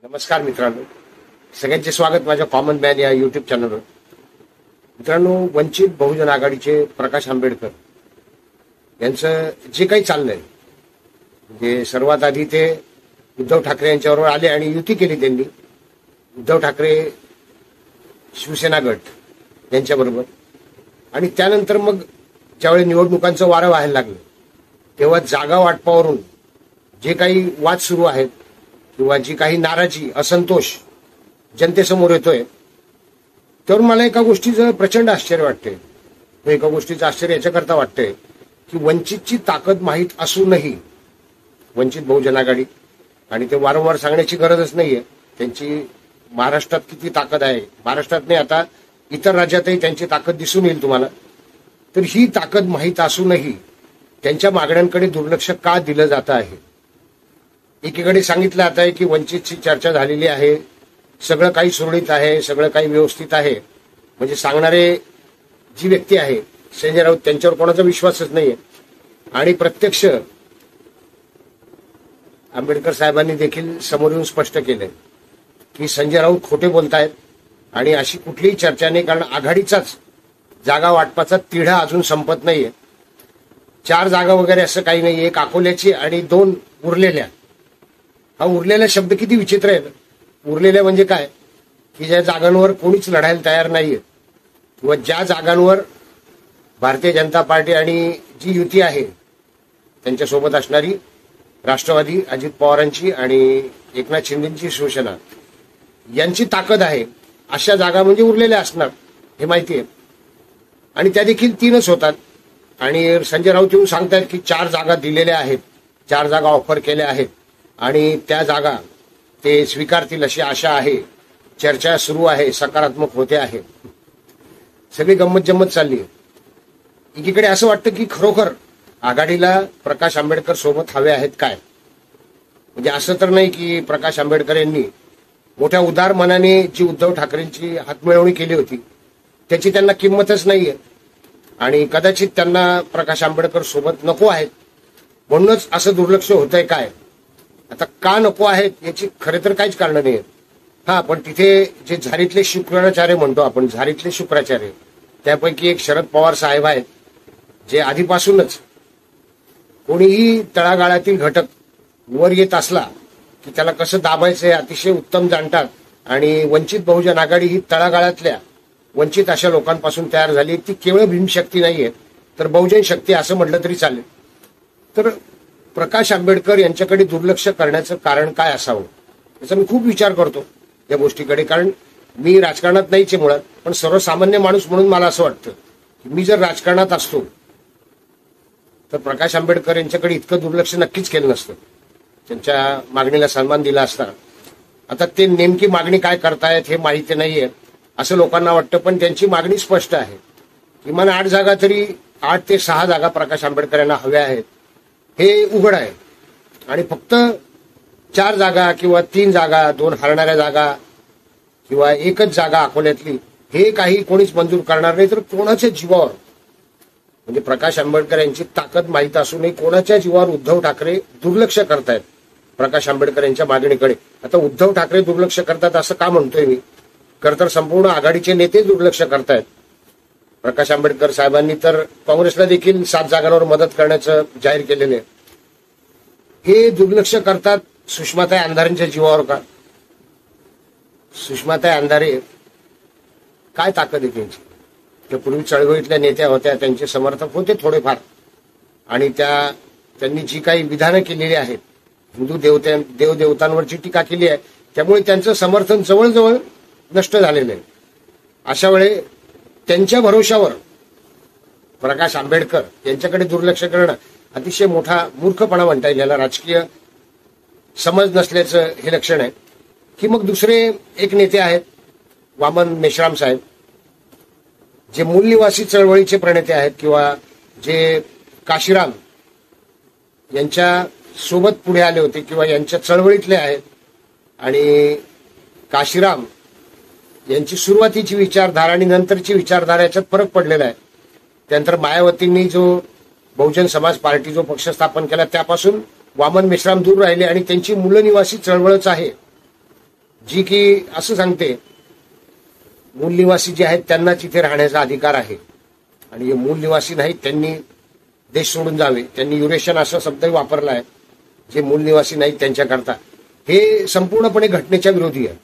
नमस्कार मित्रांनो, सगळ्यांचे स्वागत माझ्या कॉमन मॅन या युट्यूब चॅनलवर. मित्रांनो, वंचित बहुजन आघाडीचे प्रकाश आंबेडकर यांचं जे काही चाललंय, म्हणजे सर्वात आधी ते उद्धव ठाकरे यांच्याबरोबर आले आणि युती केली त्यांनी. उद्धव ठाकरे शिवसेना गट यांच्याबरोबर. आणि त्यानंतर मग ज्यावेळी निवडणुकांचं वारं व्हायला लागलं तेव्हा जागा वाटपावरून जे काही वाद सुरू आहेत किंवा जी काही नाराजी, असंतोष जनतेसमोर येतोय, तर मला एका गोष्टीचं प्रचंड आश्चर्य वाटतंय. एका गोष्टीचं आश्चर्य याच्याकरता वाटतंय की वंचितची ताकद माहीत असूनही वंचित बहुजन आघाडी, आणि ते वारंवार सांगण्याची गरजच नाहीये त्यांची महाराष्ट्रात किती ताकद आहे, महाराष्ट्रात नाही आता इतर राज्यातही त्यांची ताकद दिसून येईल तुम्हाला. तर ही ताकद माहीत असूनही त्यांच्या मागण्यांकडे दुर्लक्ष का दिलं जात आहे? एकीकडे सांगितलं जात आहे की वंचितची चर्चा झालेली आहे, सगळं काही सुरळीत आहे, सगळं काही व्यवस्थित आहे. म्हणजे सांगणारे जी व्यक्ती आहे संजय राऊत, त्यांच्यावर कोणाचा विश्वासच नाहीये. आणि प्रत्यक्ष आंबेडकर साहेबांनी देखील समोर येऊन स्पष्ट केलंय की संजय राऊत खोटे बोलतायत आणि अशी कुठलीही चर्चा नाही, कारण आघाडीचाच जागा वाटपाचा तिढा अजून संपत नाहीये. 4 जागा वगैरे असं काही नाही, एक अकोल्याची आणि 2 उरलेल्या. हा उरलेला शब्द किती विचित्र आहे. उरलेल्या म्हणजे काय की ज्या जागांवर कोणीच लढायला तयार नाहीये किंवा ज्या जागांवर भारतीय जनता पार्टी आणि जी युती आहे त्यांच्यासोबत असणारी राष्ट्रवादी, अजित पवारांची आणि एकनाथ शिंदेची शिवसेना यांची ताकद आहे, अशा जागा म्हणजे उरलेल्या असणार हे माहिती आहे. आणि त्या देखील 3च होतात. आणि संजय राऊत येऊन सांगतायत की 4 जागा दिलेल्या आहेत, 4 जागा ऑफर केल्या आहेत आणि त्या जागा ते स्वीकारतील अशी आशा आहे. चर्चा सुरू आहे, सकारात्मक होते आहे. सगळी गंमत जम्मत चालली आहे. एकीकडे असं वाटतं की खरोखर आघाडीला प्रकाश आंबेडकर सोबत हवे आहेत काय? म्हणजे असं तर नाही की प्रकाश आंबेडकर यांनी मोठ्या उदार मनाने जी उद्धव ठाकरेंची हातमिळवणी केली होती त्याची त्यांना किंमतच नाहीये आणि कदाचित त्यांना प्रकाश आंबेडकर सोबत नको आहेत म्हणूनच असं दुर्लक्ष होतंय काय? आता का नको आहेत याची खरे तर काहीच कारण नाही. हा, पण तिथे जे झारीतले शुक्राचार्य म्हणतो आपण, झारीतले शुक्राचार्य, त्यापैकी एक शरद पवार साहेब आहेत जे आधीपासूनच कोणीही तळागाळातील घटक वर येत असला की त्याला कसं दाबायचं हे अतिशय उत्तम जाणतात. आणि वंचित बहुजन आघाडी ही तळागाळातल्या वंचित अशा लोकांपासून तयार झाली. ती केवळ भीमशक्ती नाहीये तर बहुजन शक्ती असं म्हटलं तरी चालेल. तर प्रकाश आंबेडकर यांच्याकडे दुर्लक्ष करण्याचं कारण काय असावं याचा मी खूप विचार करतो या गोष्टीकडे. कारण मी राजकारणात नाहीच आहे मुळात, पण सर्वसामान्य माणूस म्हणून मला असं वाटतं की मी जर राजकारणात असतो तर प्रकाश आंबेडकर यांच्याकडे इतकं दुर्लक्ष नक्कीच केलं नसतं, त्यांच्या मागणीला सन्मान दिला असता. आता ते नेमकी मागणी काय करतायत हे माहिती नाहीये असं लोकांना वाटतं, पण त्यांची मागणी स्पष्ट आहे. किमान 8 जागा तरी 8 ते 6 जागा प्रकाश आंबेडकर यांना हव्या आहेत हे उघड आहे. आणि फक्त 4 जागा किंवा 3 जागा, 2 हरणाऱ्या जागा किंवा एकच जागा अकोल्यातली हे काही कोणीच मंजूर करणार नाही. तर कोणाच्या जीवावर, म्हणजे प्रकाश आंबेडकर यांची ताकद माहीत असूनही कोणाच्या जीवावर उद्धव ठाकरे दुर्लक्ष करतायत प्रकाश आंबेडकर यांच्या मागणीकडे. आता उद्धव ठाकरे दुर्लक्ष करतात असं का म्हणतोय मी? तर संपूर्ण आघाडीचे नेते दुर्लक्ष करतायत. प्रकाश आंबेडकर साहेबांनी तर काँग्रेसला देखील 7 जागांवर मदत करण्याचं जाहीर केलेलं आहे. हे दुर्लक्ष करतात सुषमाताई अंधारेंच्या जीवावर का? सुषमाताई अंधारे काय ताकद आहे त्यांची? त्या पूर्वी चळवळीतल्या नेत्या होत्या, त्यांचे समर्थक होते थोडेफार, आणि त्यांनी जी काही विधानं केलेली आहेत, हिंदू देवदेवतांवरची टीका केली आहे, त्यामुळे त्यांचं समर्थन जवळजवळ नष्ट झालेलं आहे. अशा वेळे त्यांच्या भरोशावर प्रकाश आंबेडकर यांच्याकडे दुर्लक्ष करणं अतिशय मोठा मूर्खपणा म्हणता येईल. याला राजकीय समज नसल्याचं हे लक्षण आहे. की मग दुसरे एक नेते आहेत वामन मेश्राम साहेब, जे मूलनिवासी चळवळीचे प्रणेते आहेत किंवा जे काशीराम यांच्या सोबत पुढे आले होते किंवा यांच्या चळवळीतले आहेत. आणि काशीराम यांची सुरुवातीची विचारधारा आणि नंतरची विचारधारा याच्यात फरक पडलेला आहे. त्यानंतर मायावतींनी जो बहुजन समाज पार्टी जो पक्ष स्थापन केला त्यापासून वामन मेश्राम दूर राहिले आणि त्यांची मूलनिवासी चळवळच आहे जी की असं सांगते मूल निवासी जे आहेत त्यांना तिथे राहण्याचा अधिकार आहे आणि जे मूल निवासी नाहीत त्यांनी देश सोडून जावे. त्यांनी युरेशन असा शब्दही वापरला आहे, जे मूल निवासी नाहीत त्यांच्याकरता. हे संपूर्णपणे घटनेच्या विरोधी आहे,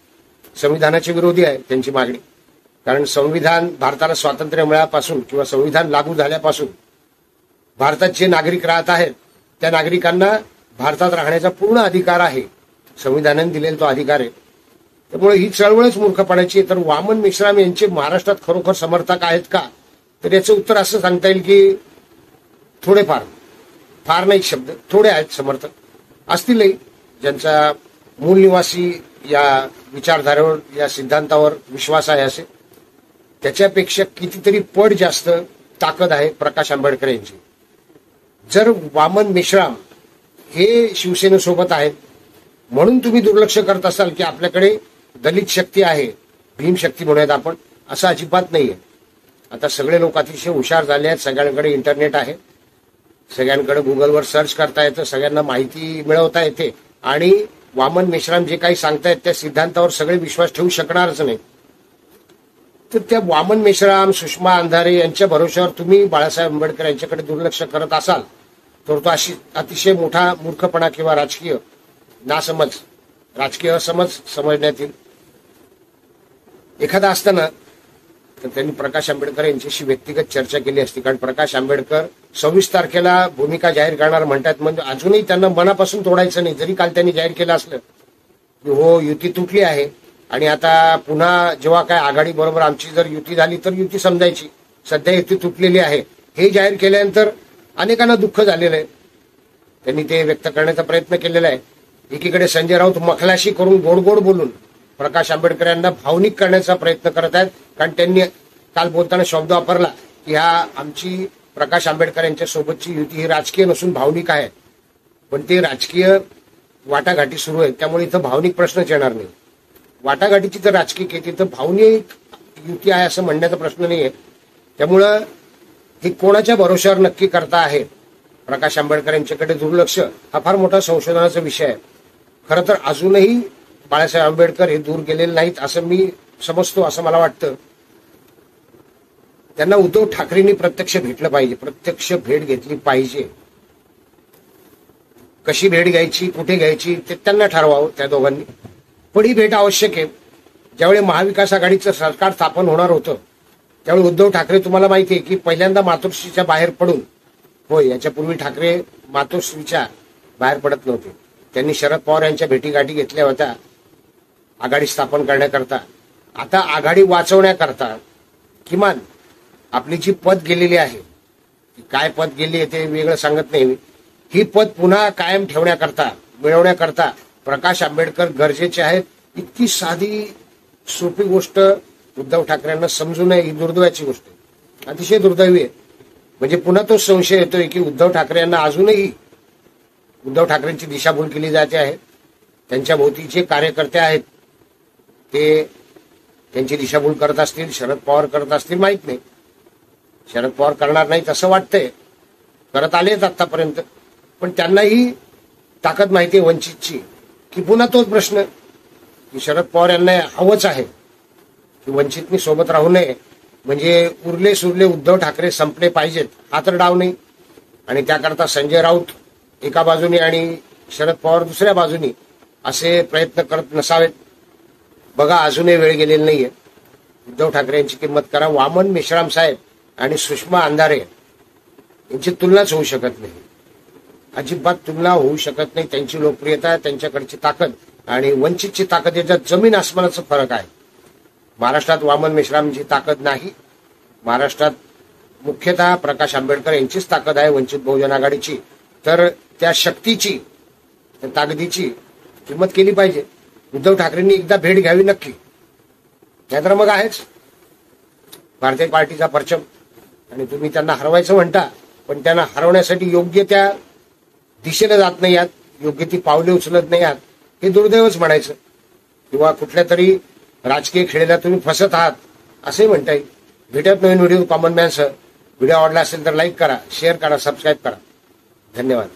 संविधानाच्या विरोधी आहे त्यांची मागणी. कारण संविधान भारताला स्वातंत्र्य मिळाल्यापासून किंवा संविधान लागू झाल्यापासून भारतात जे नागरिक राहत आहेत त्या नागरिकांना भारतात राहण्याचा पूर्ण अधिकार आहे. संविधानाने दिलेला तो अधिकार आहे. त्यामुळे ही चळवळच मूर्खपणाची. तर वामन मेश्राम यांचे महाराष्ट्रात खरोखर समर्थक आहेत का, तर याचं उत्तर असं सांगता येईल की थोडेफार, फार नाही शब्द, थोडे आहेत समर्थक असतीलही ज्यांचा मूल निवासी या विचारधारेवर या सिद्धांतावर विश्वास आहे. असे त्याच्यापेक्षा कितीतरी पट जास्त ताकद आहे प्रकाश आंबेडकर यांची. जर वामन मेश्राम हे शिवसेनेसोबत आहेत म्हणून तुम्ही दुर्लक्ष करत असाल की आपल्याकडे दलित शक्ती आहे, भीमशक्ती म्हणूयात आपण, असं अजिबात नाहीये. आता सगळे लोक अतिशय हुशार झाले आहेत, सगळ्यांकडे इंटरनेट आहे, सगळ्यांकडे गुगलवर सर्च करता येतं, सगळ्यांना माहिती मिळवता येते आणि वामन मेश्राम जे काही सांगतायत त्या सिद्धांतावर सगळे विश्वास ठेवू शकणारच नाही. तर त्या वामन मेश्राम, सुषमा अंधारे यांच्या भरोश्यावर तुम्ही बाळासाहेब आंबेडकर यांच्याकडे दुर्लक्ष करत असाल तर तो अतिशय मोठा मूर्खपणा किंवा राजकीय नासमज, राजकीय असमज समजण्यात येईल. एखादा असताना तर त्यांनी प्रकाश आंबेडकर यांच्याशी व्यक्तिगत चर्चा केली असती. कारण प्रकाश आंबेडकर 26 तारखेला भूमिका जाहीर करणार म्हणतात, म्हणजे अजूनही त्यांना मनापासून तोडायचं नाही. जरी काल त्यांनी जाहीर केलं असलं की हो युती तुटली आहे आणि आता पुन्हा जेव्हा काय आघाडी बरोबर आमची जर युती झाली तर युती समजायची, सध्या युती तुटलेली आहे हे जाहीर केल्यानंतर अनेकांना दुःख झालेलं आहे. त्यांनी ते व्यक्त करण्याचा प्रयत्न केलेला आहे. एकीकडे संजय राऊत मखलाशी करून गोड गोड बोलून प्रकाश आंबेडकर यांना भावनिक करण्याचा प्रयत्न करत आहेत. कारण त्यांनी काल बोलताना शब्द वापरला की हा आमची प्रकाश आंबेडकर यांच्या सोबतची युती ही राजकीय नसून भावनिक आहे. पण ते राजकीय वाटाघाटी सुरू आहे त्यामुळे इथं भावनिक प्रश्नच येणार नाही. वाटाघाटीची तर राजकीय केली तर भावनिक युती आहे असं म्हणण्याचा प्रश्न नाहीये. त्यामुळं हे कोणाच्या भरोश्यावर नक्की करता आहे प्रकाश आंबेडकर यांच्याकडे दुर्लक्ष हा फार मोठा संशोधनाचा विषय आहे. खरं तर अजूनही बाळासाहेब आंबेडकर हे दूर गेलेले नाहीत असं मी समजतो, असं मला वाटतं. त्यांना उद्धव ठाकरेंनी प्रत्यक्ष भेटलं पाहिजे, प्रत्यक्ष भेट घेतली पाहिजे. कशी भेट घ्यायची, कुठे घ्यायची ते त्यांना ठरवावं त्या दोघांनी. पण ही भेट आवश्यक आहे. ज्यावेळी महाविकास आघाडीचं सरकार स्थापन होणार होतं त्यावेळी उद्धव ठाकरे, तुम्हाला माहिती आहे की पहिल्यांदा मातोश्रीच्या बाहेर पडून, होय याच्यापूर्वी ठाकरे मातोश्रीच्या बाहेर पडत नव्हते, त्यांनी शरद पवार यांच्या भेटीगाठी घेतल्या होत्या आघाडी स्थापन करण्याकरता. आता आघाडी वाचवण्याकरता किमान आपली जी पद गेलेली आहे, काय पद गेली आहे ते वेगळं सांगत नाही, ही पद पुन्हा कायम ठेवण्याकरता, मिळवण्याकरता प्रकाश आंबेडकर गरजेचे आहेत. इतकी साधी सोपी गोष्ट उद्धव ठाकरेंना समजू नये ही दुर्दैवाची गोष्ट आहे, अतिशय दुर्दैवी आहे. म्हणजे पुन्हा तो संशय येतोय की उद्धव ठाकरे यांना अजूनही उद्धव ठाकरेंची दिशाभूल केली जाते आहे. त्यांच्या भोवती जे कार्यकर्ते आहेत ते त्यांची दिशाभूल करत असतील, शरद पवार करत असतील माहित नाही. शरद पवार करणार नाहीत असं वाटतंय, करत आलेत आतापर्यंत. पण त्यांनाही ताकद माहिती आहे वंचितची की पुन्हा तोच प्रश्न की शरद पवार यांना हवंच आहे की वंचितनी सोबत राहू नये, म्हणजे उरले सुरले उद्धव ठाकरे संपले पाहिजेत, हा तर डाव नाही. आणि त्याकरता संजय राऊत एका बाजूनी आणि शरद पवार दुसऱ्या बाजूनी असे प्रयत्न करत नसावेत. बघा अजूनही वेळ गेलेली नाहीये. उद्धव ठाकरे यांची किंमत करा. वामन मेश्राम साहेब आणि सुषमा अंधारे यांची तुलनाच होऊ शकत नाही, अजिबात तुलना होऊ शकत नाही. त्यांची लोकप्रियता, त्यांच्याकडची ताकद आणि वंचितची ताकद याच्यात जमीन आसमानाचा फरक आहे. महाराष्ट्रात वामन मेश्रामची ताकद नाही. महाराष्ट्रात मुख्यतः प्रकाश आंबेडकर यांचीच ताकद आहे, वंचित बहुजन आघाडीची. तर त्या शक्तीची, त्या ताकदीची किंमत केली पाहिजे. उद्धव ठाकरेंनी एकदा भेट घ्यावी नक्की, नाहीतर मग आहेच भारतीय पार्टीचा परचम. आणि तुम्ही त्यांना हरवायचं म्हणता, पण त्यांना हरवण्यासाठी योग्य त्या दिशेला जात नाही आहात, योग्य ती पावले उचलत नाही आहात, हे दुर्दैवच म्हणायचं. किंवा कुठल्या तरी राजकीय खेळाला तुम्ही फसत आहात असंही म्हणता येईल. भेटत नवीन व्हिडिओ कॉमन मॅनसह. व्हिडिओ आवडला असेल तर लाईक करा, शेअर करा, सबस्क्राईब करा. धन्यवाद.